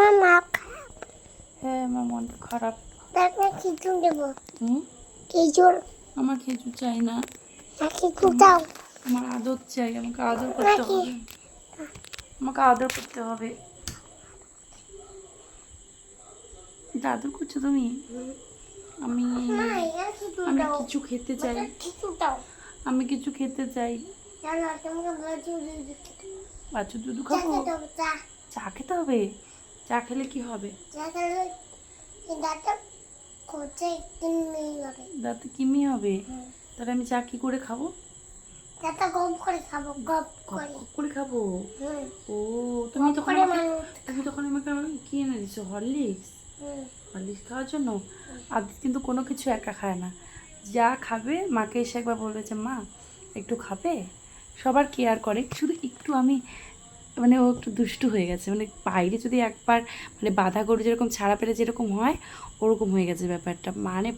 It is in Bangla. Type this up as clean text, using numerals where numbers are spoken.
আমার মা হ্যাঁ আমার মন খারাপ। তারপরে খিচুড়ি দেবো। হুম, খিচুড় আমার খেজুর চাই না, খিচুড় দাও আমার আদর চাই, আমাকে আদর করতে নাকি হবে, আমাকে আদর করতে হবে। আদর করছো তুমি? আমি মা এখানে খিচুড় আমি দাও কিছু খেতে চাই, খিচুড় দাও আমি কিছু খেতে চাই। জানো তোমাকে বলছি দিচ্ছি বাচ্চা দুধ চা খাবো? খেতে হবে চা চা খেতে হবে? চা খেলে কি হবে? চা খেলে দাঁতটা করছে একটু নেই হবে দাঁতে কিমি হবে? হুম। তাহলে আমি চা কি করে খাবো? দাঁতটা গপ করে খাবো গপ করে গপ করে খাবো? হুম ও তুমি গপ তখন করে আমাকে, মানুষ তুমি তখন আমাকে কি এনে দিছো? হরলিক্স? হুম হরলিক্স খাওয়ার জন্য? আদিত কিন্তু কোনো কিছু একা খায় না, যা খাবে মাকে এসে একবার বলবে যে মা একটু খাবে, সবার কেয়ার করে, শুধু একটু আমি মানে ও একটু দুষ্টু হয়ে গেছে, মানে বাইরে যদি একবার মানে বাধা গরু যেরকম ছাড়া পেলে যেরকম হয় ওরকম হয়ে গেছে ব্যাপারটা, মানে